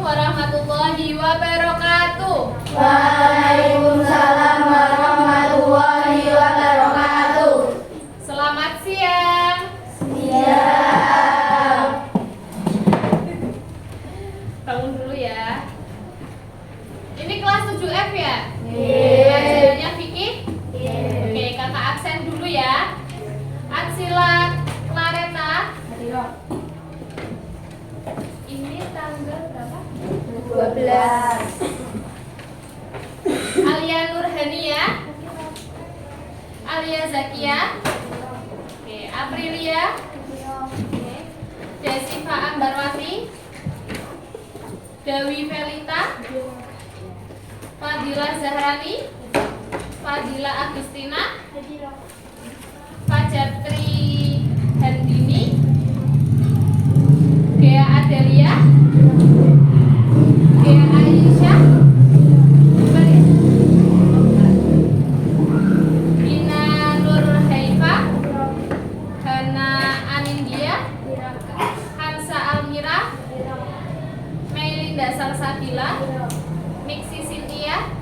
warahmatullahi wabarakatuh. Waalaikumsalam warahmatullahi wabarakatuh. Selamat siang. Siap. Bangun dulu ya. Ini kelas 7F ya? Iya. Pelajarannya Fikih? Iya. Oke, kakak absen dulu ya. Atsila Clareta. Ini tanggal berapa? 12. Alia Nurhania. Alia Zakia. Oke, Aprilia. Oke. Desiva Ambarwati. Dewi Felita. Fadila Zahrani. Fadila Agustina. Fajatri Handini. Gea Adelia. Gea Aisyah. Gina Nur Haifa. Hana Anindya. Hansa Almira. Meilinda Salsabila. Mixi Cynthia.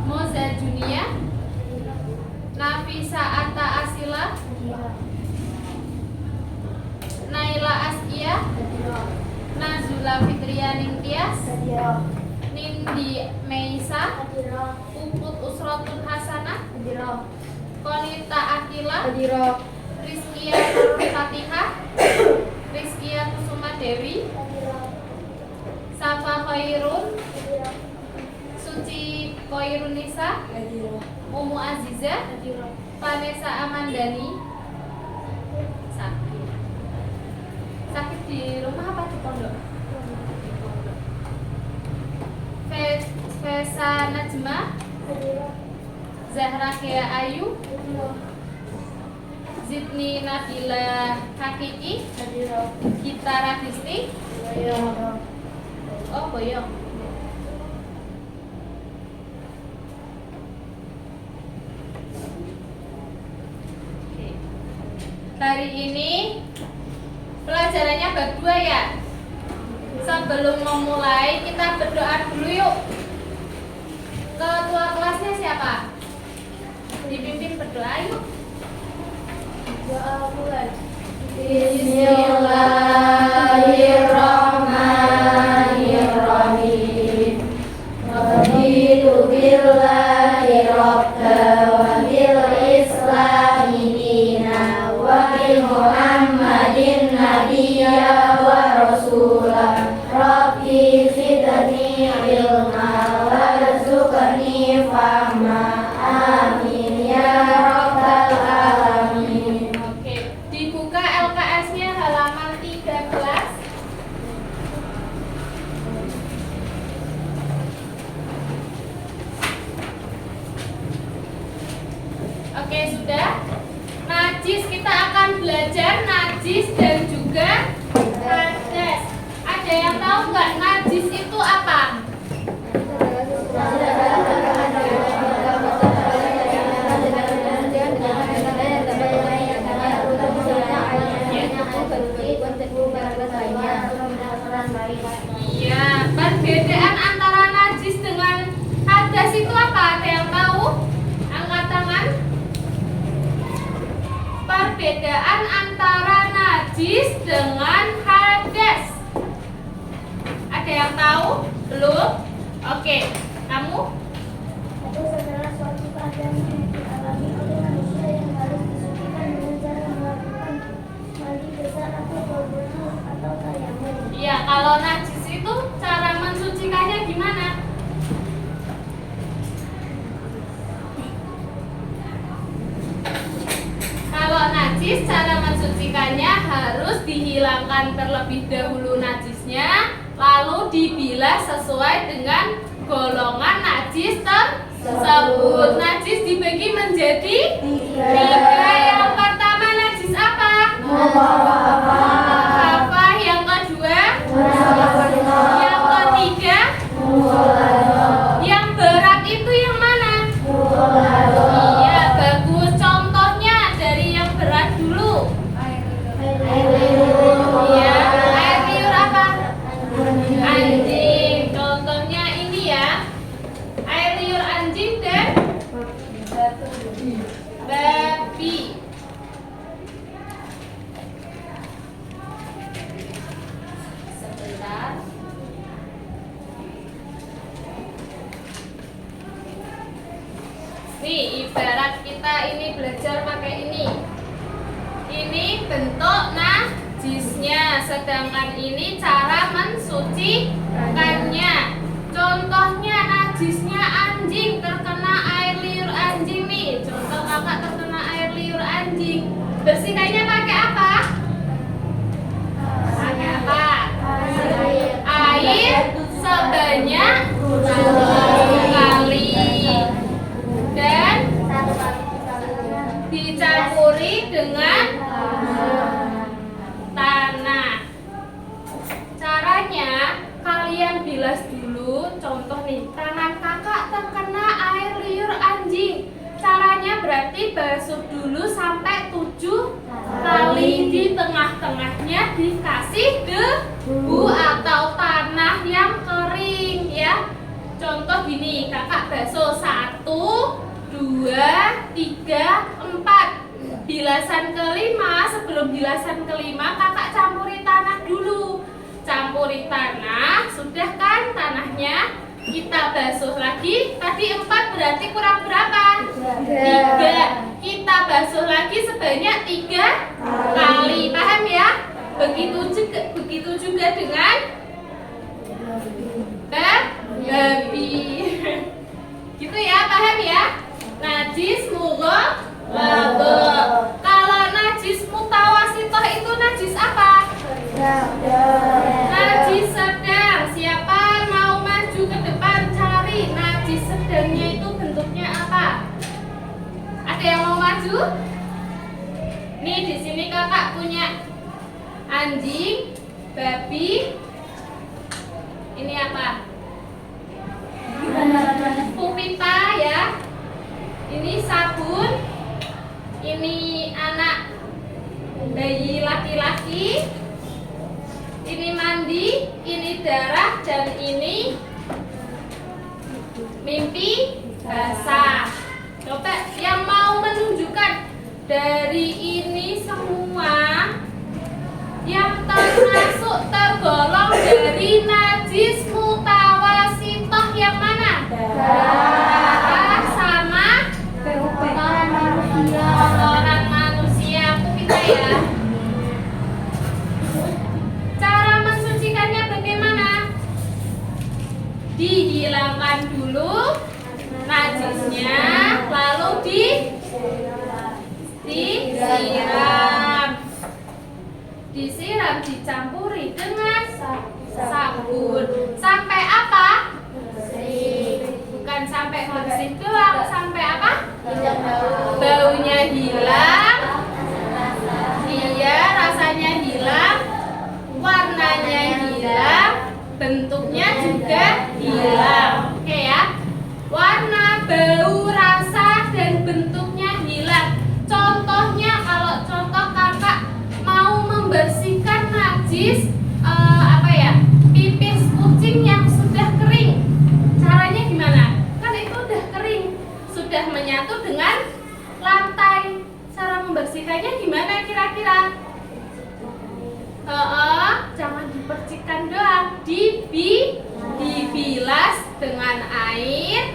Moza Junia. Nafisa Atta Asila. Naila Askia. Nazula Fitrianing Tias. Nindi Meisa. Puput Usratun Hasanah. Konita Akila. Rizkia Nur Fatihah. Rizkia Kusuma Dewi. Safa Khairun. Suci Koirunisa. Umu Aziza. Vanessa Amandani. Sakit di rumah apa di pondok? Vesa Najma. Zahra Kea Ayu. Zidni Nabila Hakiki. Gita Radisti. Oh, Boyong. Oke. Hari ini pelajarannya bab 2 ya. Sebelum memulai kita berdoa dulu yuk. Ketua kelasnya siapa? Dipimpin berdoa yuk. Doa mulai. Bismillahirrahmanirrahim. Raditu billahi rabba wa bil islami dina wa bi Muhammadin nabiyya wa rasulah. Rabbi zidni ilma warzuqni fahma. Amin ya rabbal alamin. Oke, dibuka LKS-nya halaman 13. Oke, sudah. Najis, kita akan belajar najis dan juga hadas. Ada yang tahu nggak najis itu apa? Iya, perbedaan antara najis dengan hadas itu apa? Ada yang tahu? Angkat tangan. Perbedaan antara najis dengan hadas. Ada yang tahu? Belum? Oke, kamu? Hadas adalah suatu keadaan yang dialami oleh manusia yang harus disucikan dengan cara melakukan mandi besar atau berwudu atau tayamum. Iya, kalau najis itu cara mensucikannya gimana? Kalau najis cara mensucikannya harus dihilangkan terlebih dahulu najisnya, lalu dibilas sesuai dengan golongan najis tersebut. Najis dibagi menjadi 3. Yang pertama najis apa? Apa? Yang kedua? Yang ketiga? Yang berat itu yang mana? Iya, bagus. Contohnya dari yang berat dulu. Iya, air liur apa? Air babi. Sebentar. Nih, ibarat kita ini belajar pakai ini. Ini bentuk najisnya, sedangkan ini cara mensucikannya. Contohnya najisnya anjing, terkena air liur anjing nih. Contoh kakak terkena air liur anjing. Bersihkannya pakai apa? Pakai apa? Air sebanyak 7 kali. Dan dicampuri dengan tanah. Caranya kalian bilas dulu. Contoh nih, tangan kakak terkena air liur anjing. Caranya berarti basuh dulu sampai 7 kali. Di tengah-tengahnya dikasih debu atau tanah yang kering ya. Contoh gini, kakak basuh 1, 2, 3, 4. Bilasan kelima, sebelum bilasan kelima kakak campuri tanah dulu. Campuri tanah, sudah kan tanahnya? Kita basuh lagi. Tadi 4 berarti kurang berapa? 3. Kita basuh lagi sebanyak 3 kali. Paham ya? Begitu juga dengan babi. Gitu ya, paham ya? Najis mughalladhah. Kalau najis mutawasithah itu najis apa? Najis sedang. Siapa mau maju ke depan cari najis sedangnya itu bentuknya apa? Ada yang mau maju? Nih di sini kakak punya anjing, babi. Ini apa? Pupita ya. Ini sabun. Ini anak bayi laki-laki. Ini mandi, ini darah, dan ini mimpi basah. Coba yang mau menunjukkan dari ini semua yang tergolong dari najis mutawasithah yang mana? Darah sama kotoran manusia. Kita ya. Cara mensucikannya bagaimana? Dihilangkan dulu najisnya, lalu disiram, dicampuri dengan sabun. Sampai apa? Bukan sampai bersih doang, sampai apa? Baunya hilang. Iya, rasanya hilang. Warnanya hilang. Bentuknya juga hilang. Oke ya. Warna, bau, rasa, dan bentuknya hilang. Contohnya kalau contoh kakak mau membersihkan najis pipis kucing yang sudah kering. Caranya gimana? Kan itu udah kering, sudah menyatu dengan lantai. Cara membersihkannya gimana kira-kira? Jangan dipercikan doang, dibilas dengan air,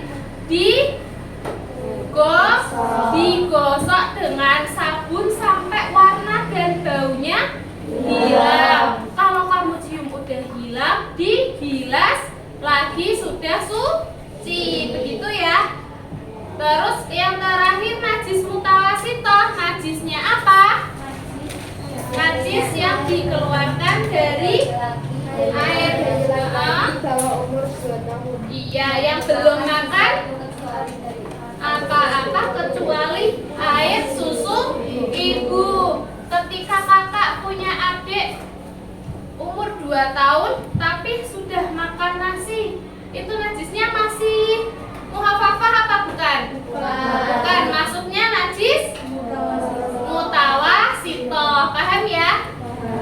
digosok dengan sabun sampai warna dan baunya hilang. Kalau kamu cium udah hilang, dibilas lagi sudah suci. Begitu ya. Terus yang terakhir najis mutawasithah. Najisnya apa? Najis yang dikeluarkan dari air. Iya, yang belum makan apa-apa kecuali air susu ibu. Ketika kakak punya adik umur 2 tahun tapi sudah makan nasi, itu najisnya masih muhafafah apa bukan? Bukan, masuknya najis mutawasithah. Paham ya?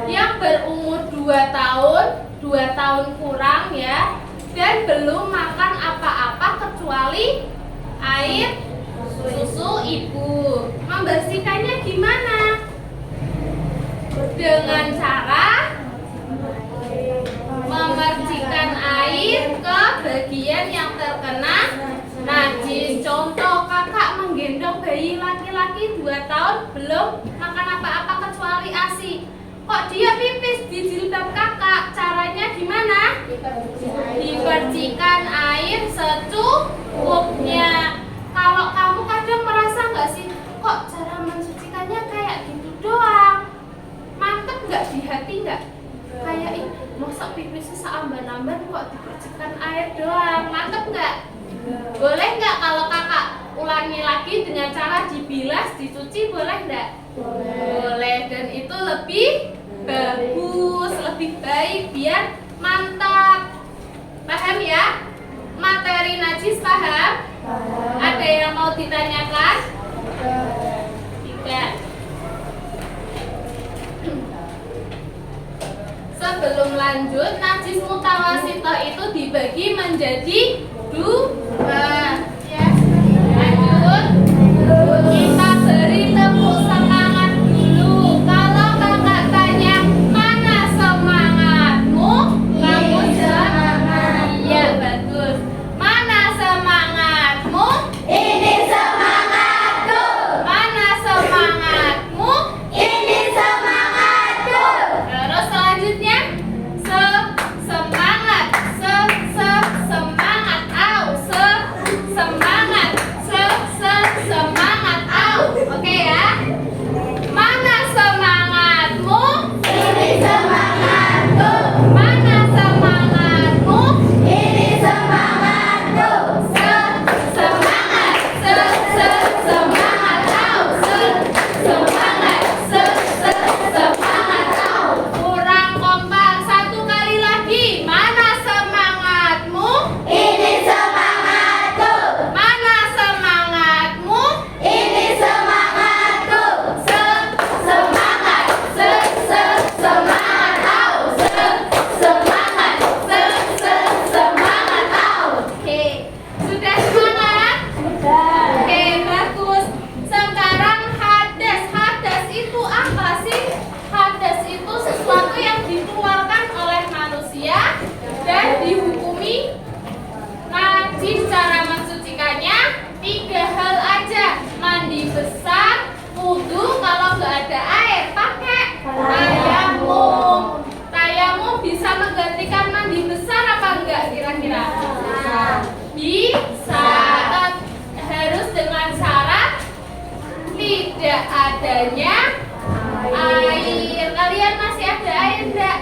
Yang berumur 2 tahun, 2 tahun kurang ya, dan belum makan apa-apa kecuali air susu ibu. Membersihkannya gimana? Dengan cara memercikan air ke bagian yang terkena najis. Contoh, kakak menggendong bayi laki-laki 2 tahun belum makan apa-apa kecuali ASI. Kok dia pipis di jilbab kakak? Caranya gimana? Dipercikan air secukupnya. Kalau kamu kadang merasa nggak sih, kok cara mensucikannya kayak gitu doang? Mantep nggak di hati nggak? Kayak masa pipisnya seamban-amban kok dipercikan air doang? Mantep nggak? Boleh nggak kalau kakak ulangi lagi dengan cara dibilas, dicuci, boleh nggak? Boleh, dan itu lebih bagus, lebih baik, biar mantap. Paham ya? Materi najis paham? Ada yang mau ditanyakan? Tidak. Sebelum lanjut, najis mutawasithah itu dibagi menjadi 2. Ya, lanjut. Kita beri tepuk semangat dulu. Kalau kakak tanya, mana semangatmu? Kamu semangat. Iya, bagus. Mana semangatmu? Ini semangatku. Mana semangatmu? Ini semangatku. Terus selanjutnya, semangat, semangat, semangat, semangat, oke ya? Mana semangatmu? Ini semangatku. Mana semangatmu? Ini semangatku. Semangat, semangat, semangat, kurang kompak. 1 kali lagi. Mana semangatmu? Ini semangatku. Mana semangatmu? Ini semangatku. Semangat, semangat, Oke, sudah semangat? Oke, bagus. Sekarang hadas. Hadas itu apa sih? Hadas itu sesuatu yang dikeluarkan oleh manusia dan dihukumi najis. Cara mensucikannya 3 hal aja. Mandi besar, wudu, kalau nggak ada air pakai tayamum. Tayamum bisa menggantikan mandi besar apa enggak kira-kira? Bisa. Harus dengan syarat tidak adanya air. Kalian masih ada air enggak?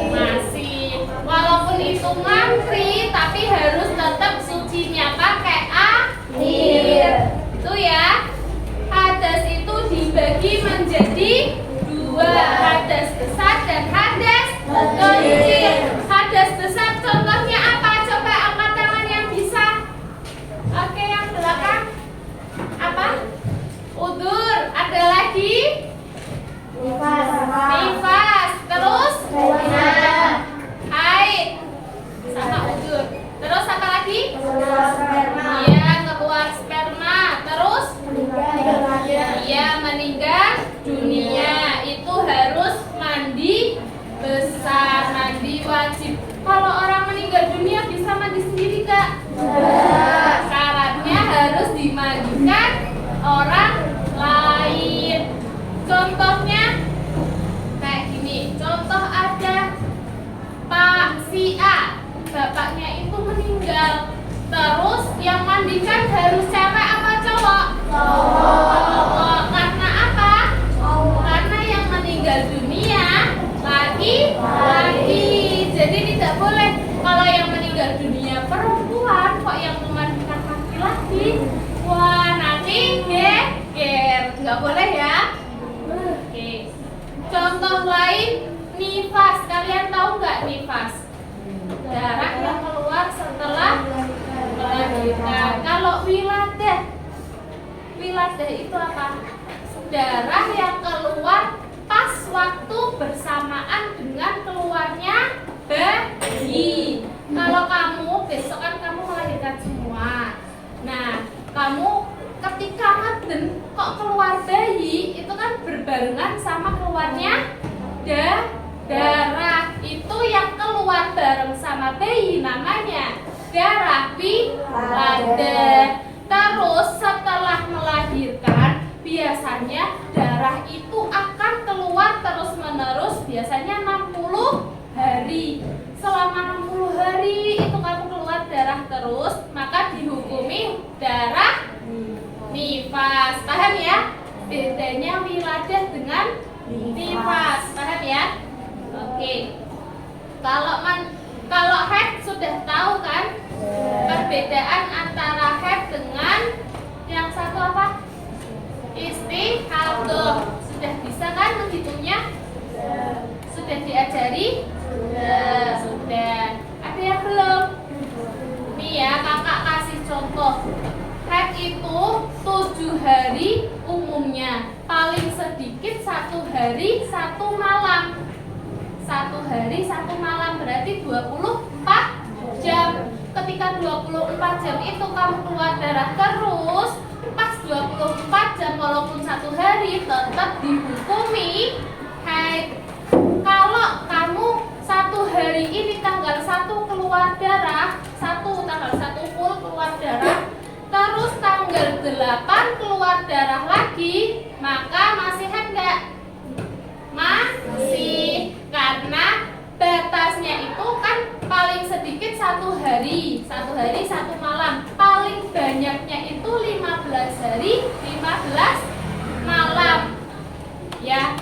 Masih. Walaupun itu ngantri, tapi harus tetap sucinya pakai air. Itu ya. Hadas itu dibagi menjadi 2, hadas besar dan hadas kecil. Hadas besar contohnya apa? Coba angkat tangan yang bisa. Oke, yang belakang. Apa? Udur. Ada lagi? Nifas. Terus? Haid. Sama udur. Terus apa lagi? Iya, keluar sperma. Terus? Iya, meninggal dunia. Itu harus mandi besar, mandi wajib. Kalau orang meninggal dunia bisa mandi sendiri gak? Syaratnya harus dimandikan orang lain. Contohnya kayak gini. Contoh ada Pak si A, bapaknya itu meninggal. Terus yang mandikan harus cewek apa cowok? Cowok. Karena apa? Karena yang meninggal dunia laki-laki. Jadi tidak boleh kalau yang meninggal dunia perempuan kok yang memandikan laki-laki. Wah, nanti geger. Nggak boleh ya. Oke. Contoh lain, nifas. Kalian tahu nggak nifas? Darah yang keluar setelah melahirkan. Kalau wiladah, wiladah itu apa? Darah yang keluar pas waktu bersamaan dengan keluarnya bayi. Kalau kamu besok kan kamu melahirkan semua. Nah, kamu berbarengan sama keluarnya darah. Itu yang keluar bareng sama bayi namanya darah wiladah. Terus setelah melahirkan biasanya darah itu akan keluar terus menerus, biasanya 60 hari. Selama 60 hari itu kamu keluar darah terus, maka dihukumi darah nifas. Paham ya? Bedanya wiladah dengan nifas. Paham ya? Oke. Kalau haid sudah tahu kan? Perbedaan antara haid dengan yang satu apa? Istihadah. Sudah bisa kan menghitungnya? Sudah diajari? Sudah. Ada yang belum? Nih ya, kakak kasih contoh. Haid itu 7 hari umumnya. Paling sedikit 1 hari 1 malam. 1 hari 1 malam berarti 24 jam. Ketika 24 jam itu kamu keluar darah terus, pas 24 jam walaupun 1 hari tetap dihukumi haid. Kalau kamu 1 hari ini tanggal 1 keluar darah, tanggal 1 full keluar darah, terus tanggal 8 keluar darah lagi, maka masih haid enggak? Masih, karena batasnya itu kan paling sedikit 1 hari 1 malam, paling banyaknya itu 15 hari 15 malam ya,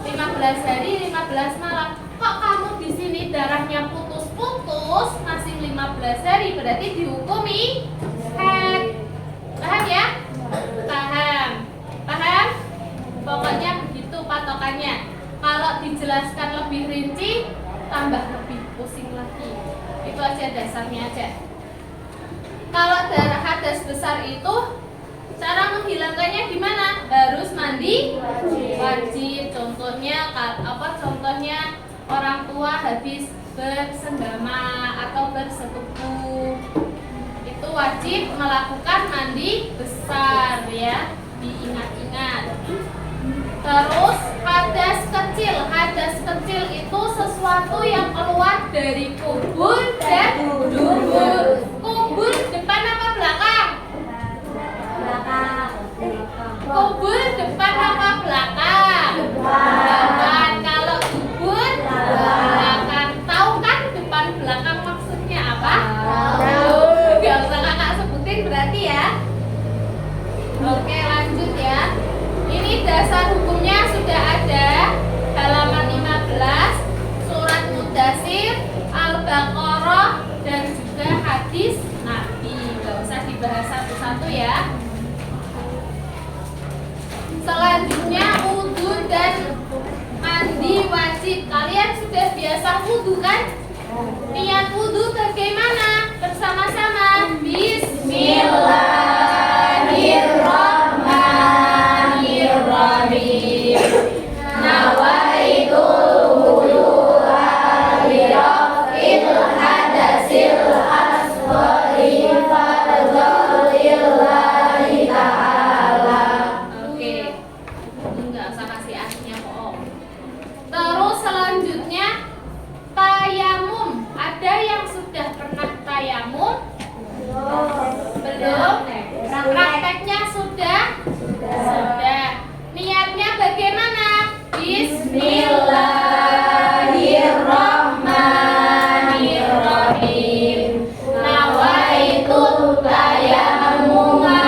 15 hari 15 malam. Kok kamu di sini darahnya putus-putus masih 15 hari, berarti dihukumi haid. Paham ya? Paham? Pokoknya begitu patokannya. Kalau dijelaskan lebih rinci, tambah lebih pusing lagi. Itu aja dasarnya aja. Kalau darah hadas besar itu, cara menghilangkannya gimana? Harus mandi wajib. Contohnya Contohnya orang tua habis bersenggama atau bersetubuh, itu wajib melakukan mandi besar ya, diingat-ingat. Terus hadas kecil itu sesuatu yang keluar dari kubur dan dubur. Kubur depan apa belakang? Kubur depan apa belakang? Depan. Kalau dubur belakang. Tahu kan depan belakang maksudnya apa? Gak usah kakak sebutin berarti ya. Oke, lanjut ya. Ini dasar hukumnya sudah ada, halaman 15, surat Muddatsir, Al-Baqarah, dan juga hadis Nabi. Gak usah dibahas satu-satu ya. Selanjutnya wudu dan mandi wajib. Kalian sudah biasa wudu kan? Niat wudu bagaimana? Bersama-sama. Bismillahirrahmanirrahim. Nawaitu wudu'a liraf'il hadasil asghari fardholillahi ta'ala. Oke, enggak usah kasih artinya kok. Terus selanjutnya tayamum. Ada yang sudah pernah tayamum? Belum? Prakteknya sudah? Sudah. Niatnya bagaimana? Bismillahirrahmanirrahim. Nawaitu tayammuma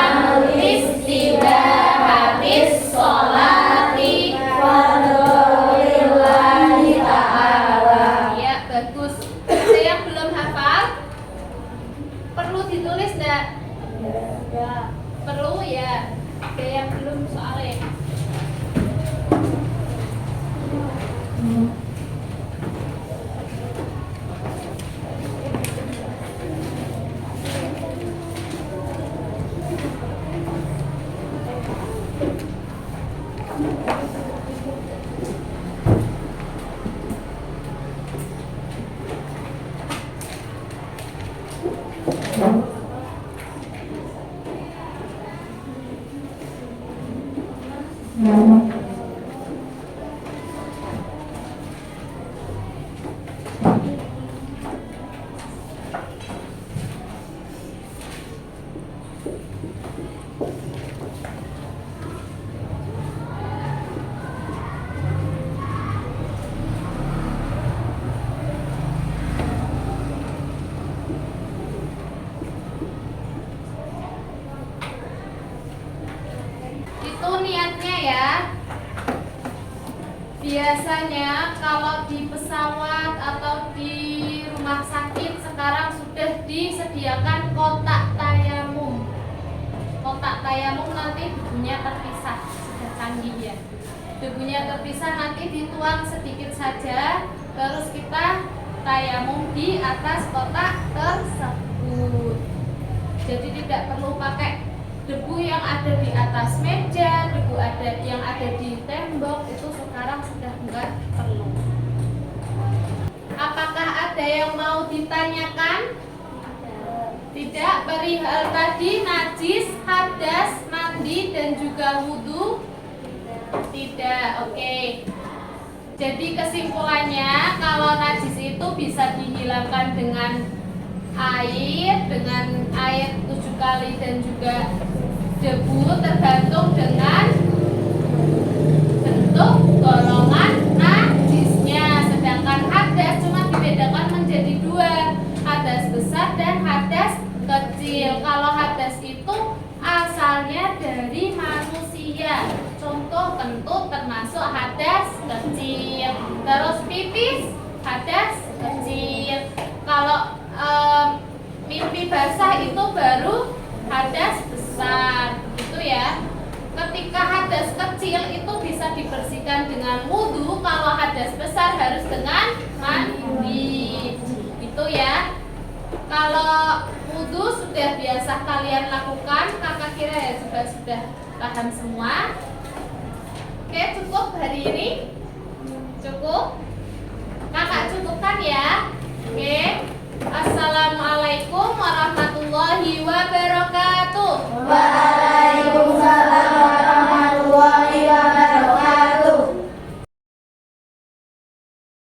listibahatis sholati fardholillahi ta'ala. Ya, bagus. Ada yang belum hafal? Perlu ditulis enggak? Ya. Perlu ya. Ada yang belum soalnya. biasanya kalau di pesawat atau di rumah sakit sekarang sudah disediakan kotak tayamum. Kotak tayamum nanti debunya terpisah, sudah canggih ya. Debunya terpisah, nanti dituang sedikit saja, terus kita tayamum di atas kotak tersebut. Jadi tidak perlu pakai debu yang ada di atas meja, debu yang ada di tembok, itu sekarang sudah enggak perlu. Apakah ada yang mau ditanyakan? Tidak, perihal tadi najis, hadas, mandi dan juga wudhu? Tidak, oke. Jadi kesimpulannya, kalau najis itu bisa dihilangkan dengan air 7 kali dan juga debu, tergantung dengan bentuk golongan najisnya. Sedangkan hadas cuma dibedakan menjadi 2, hadas besar dan hadas kecil. Kalau hadas itu asalnya dari manusia, contoh kentut termasuk hadas kecil, terus pipis hadas kecil. Kalau mimpi basah itu baru hadas besar, gitu ya. Ketika hadas kecil itu bisa dibersihkan dengan wudhu, kalau hadas besar harus dengan mandi, gitu ya. Kalau wudhu sudah biasa kalian lakukan, kakak kira ya juga sudah paham semua. Oke, cukup hari ini? Cukup? Kakak cukupkan ya. Oke. Assalamualaikum warahmatullahi wabarakatuh.